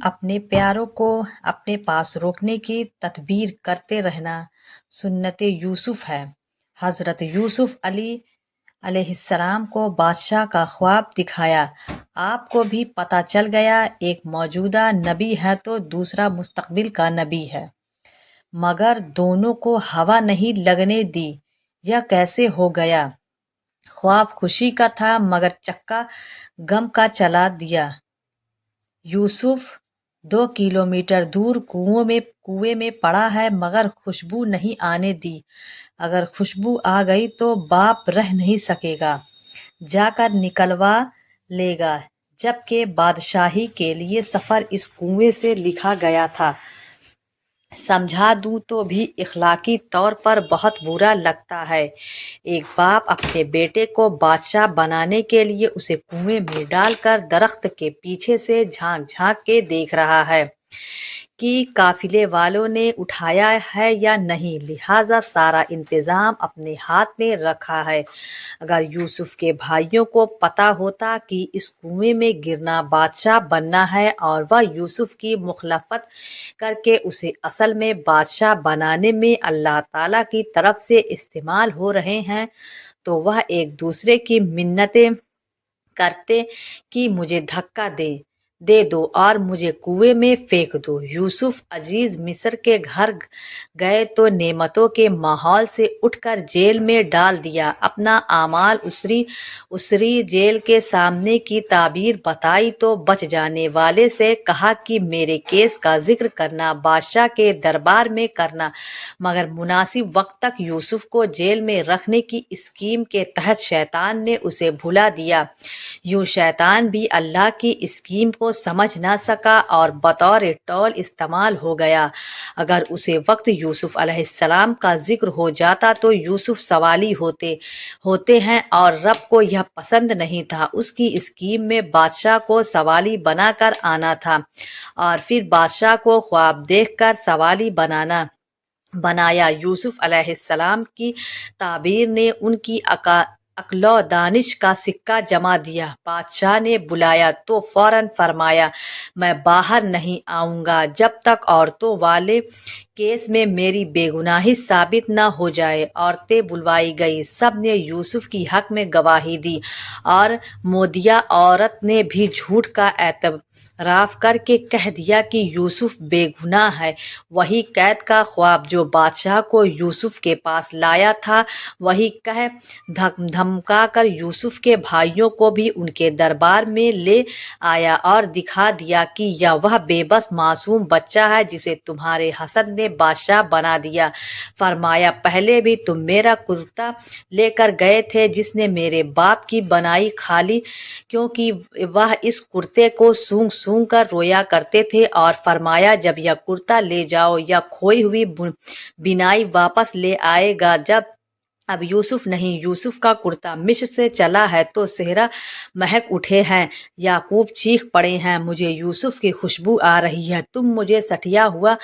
अपने प्यारों को अपने पास रोकने की तदबीर करते रहना सुन्नत यूसुफ है। हज़रत यूसुफ अलैहिस्सलाम को बादशाह का ख्वाब दिखाया। आपको भी पता चल गया, एक मौजूदा नबी है तो दूसरा मुस्तकबिल का नबी है, मगर दोनों को हवा नहीं लगने दी। यह कैसे हो गया? ख्वाब खुशी का था मगर चक्का गम का चला दिया। यूसुफ 2 किलोमीटर दूर कुएं में पड़ा है मगर खुशबू नहीं आने दी। अगर खुशबू आ गई तो बाप रह नहीं सकेगा, जाकर निकलवा लेगा। जबकि बादशाही के लिए सफ़र इस कुएं से लिखा गया था। समझा दूं तो भी इखलाकी तौर पर बहुत बुरा लगता है। एक बाप अपने बेटे को बादशाह बनाने के लिए उसे कुएं में डालकर दरख्त के पीछे से झांक झांक के देख रहा है कि काफिले वालों ने उठाया है या नहीं, लिहाजा सारा इंतज़ाम अपने हाथ में रखा है। अगर यूसुफ के भाइयों को पता होता कि इस कुएं में गिरना बादशाह बनना है और वह यूसुफ की मुखलफत करके उसे असल में बादशाह बनाने में अल्लाह ताला की तरफ से इस्तेमाल हो रहे हैं, तो वह एक दूसरे की मिन्नतें करते कि मुझे धक्का दे दो और मुझे कुएं में फेंक दो। यूसुफ अजीज मिस्र के घर गए तो नेमतों के माहौल से उठकर जेल में डाल दिया। अपना आमाल उसरी जेल के सामने की ताबीर बताई तो बच जाने वाले से कहा कि मेरे केस का जिक्र करना बादशाह के दरबार में करना, मगर मुनासिब वक्त तक यूसुफ को जेल में रखने की स्कीम के तहत शैतान ने उसे भुला दिया। यूं शैतान भी अल्लाह की स्कीम को समझ ना सका और बतौर टौल इस्तेमाल हो गया। अगर उसे वक्त यूसुफ अलैहिस्सलाम का जिक्र हो जाता तो यूसुफ सवाली होते हैं और रब को यह पसंद नहीं था। उसकी स्कीम में बादशाह को सवाली बनाकर आना था और फिर बादशाह को ख्वाब देखकर सवाली बनाया। यूसुफ अलैहिस्सलाम की ताबीर ने उनकी अक्लो दानिश का सिक्का जमा दिया। बादशाह ने बुलाया तो फौरन फरमाया, मैं बाहर नहीं आऊँगा जब तक औरतों वाले केस में मेरी बेगुनाही साबित न हो जाए। औरतें बुलवाई गई, सब ने यूसुफ की हक में गवाही दी और मोदिया औरत ने भी झूठ का एतराफ़ करके कह दिया कि यूसुफ बेगुनाह है। वही कैद का ख्वाब जो बादशाह को यूसुफ के पास लाया था, वही कह धमका कर यूसुफ के भाइयों को भी उनके दरबार में ले आया और दिखा दिया कि यह वह बेबस मासूम बच्चा है जिसे तुम्हारे हसद ने बादशाह बना दिया। फरमाया, पहले भी तुम मेरा कुर्ता लेकर गए थे जिसने मेरे बाप की बनाई खाली, क्योंकि वह इस कुर्ते को सूंघ सूंघ कर रोया करते थे। और फरमाया, जब यह कुर्ता ले जाओ या खोई हुई बिनाई वापस ले आएगा। जब अब यूसुफ नहीं, यूसुफ का कुर्ता मिस्र से चला है तो सेहरा महक उठे हैं, याकूब चीख पड़े हैं, मुझे यूसुफ की खुशबू आ रही है। तुम मुझे सठिया हुआ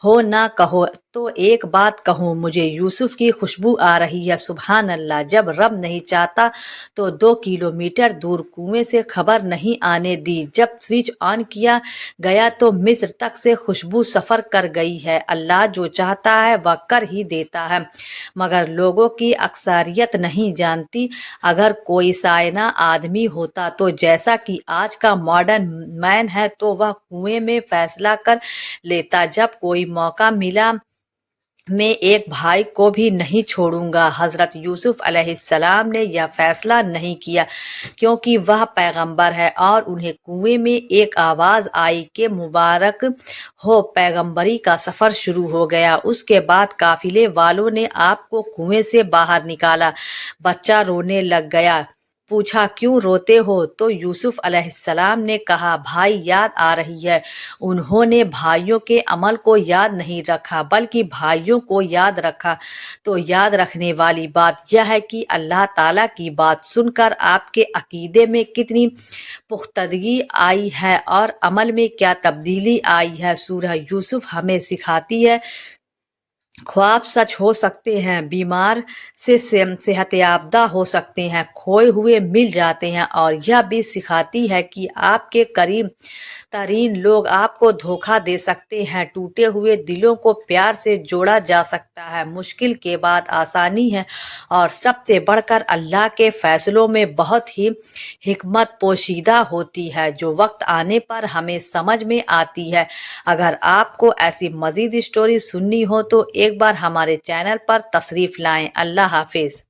हो ना कहो तो एक बात कहूँ, मुझे यूसुफ की खुशबू आ रही है। सुभान अल्लाह, जब रब नहीं चाहता तो 2 किलोमीटर दूर कुएं से खबर नहीं आने दी। जब स्विच ऑन किया गया तो मिस्र तक से खुशबू सफ़र कर गई है। अल्लाह जो चाहता है वह कर ही देता है, मगर लोगों की अक्सरियत नहीं जानती। अगर कोई सायना आदमी होता तो जैसा कि आज का मॉडर्न मैन है तो वह कुएं में फैसला कर लेता, जब कोई मौका मिला मैं एक भाई को भी नहीं छोड़ूंगा। हज़रत यूसुफ अलैहिस्सलाम ने यह फैसला नहीं किया क्योंकि वह पैगंबर है और उन्हें कुएं में एक आवाज़ आई कि मुबारक हो, पैगंबरी का सफ़र शुरू हो गया। उसके बाद काफिले वालों ने आपको कुएं से बाहर निकाला। बच्चा रोने लग गया। पूछा, क्यों रोते हो? तो यूसुफ अलैहिस्सलाम ने कहा, भाई याद आ रही है। उन्होंने भाइयों के अमल को याद नहीं रखा बल्कि भाइयों को याद रखा। तो याद रखने वाली बात यह है कि अल्लाह ताला की बात सुनकर आपके अकीदे में कितनी पुख्तगी आई है और अमल में क्या तब्दीली आई है। सूरह यूसुफ हमें सिखाती है ख्वाब सच हो सकते हैं, बीमार से सेहत याफ्ता हो सकते हैं, खोए हुए मिल जाते हैं, और यह भी सिखाती है कि आपके करीब तरीन लोग आपको धोखा दे सकते हैं। टूटे हुए दिलों को प्यार से जोड़ा जा सकता है। मुश्किल के बाद आसानी है, और सबसे बढ़कर अल्लाह के फैसलों में बहुत ही हिकमत पोशीदा होती है, जो वक्त आने पर हमें समझ में आती है। अगर आपको ऐसी मज़ीद स्टोरी सुननी हो तो एक बार हमारे चैनल पर तशरीफ़ लाएं। अल्लाह हाफिज़।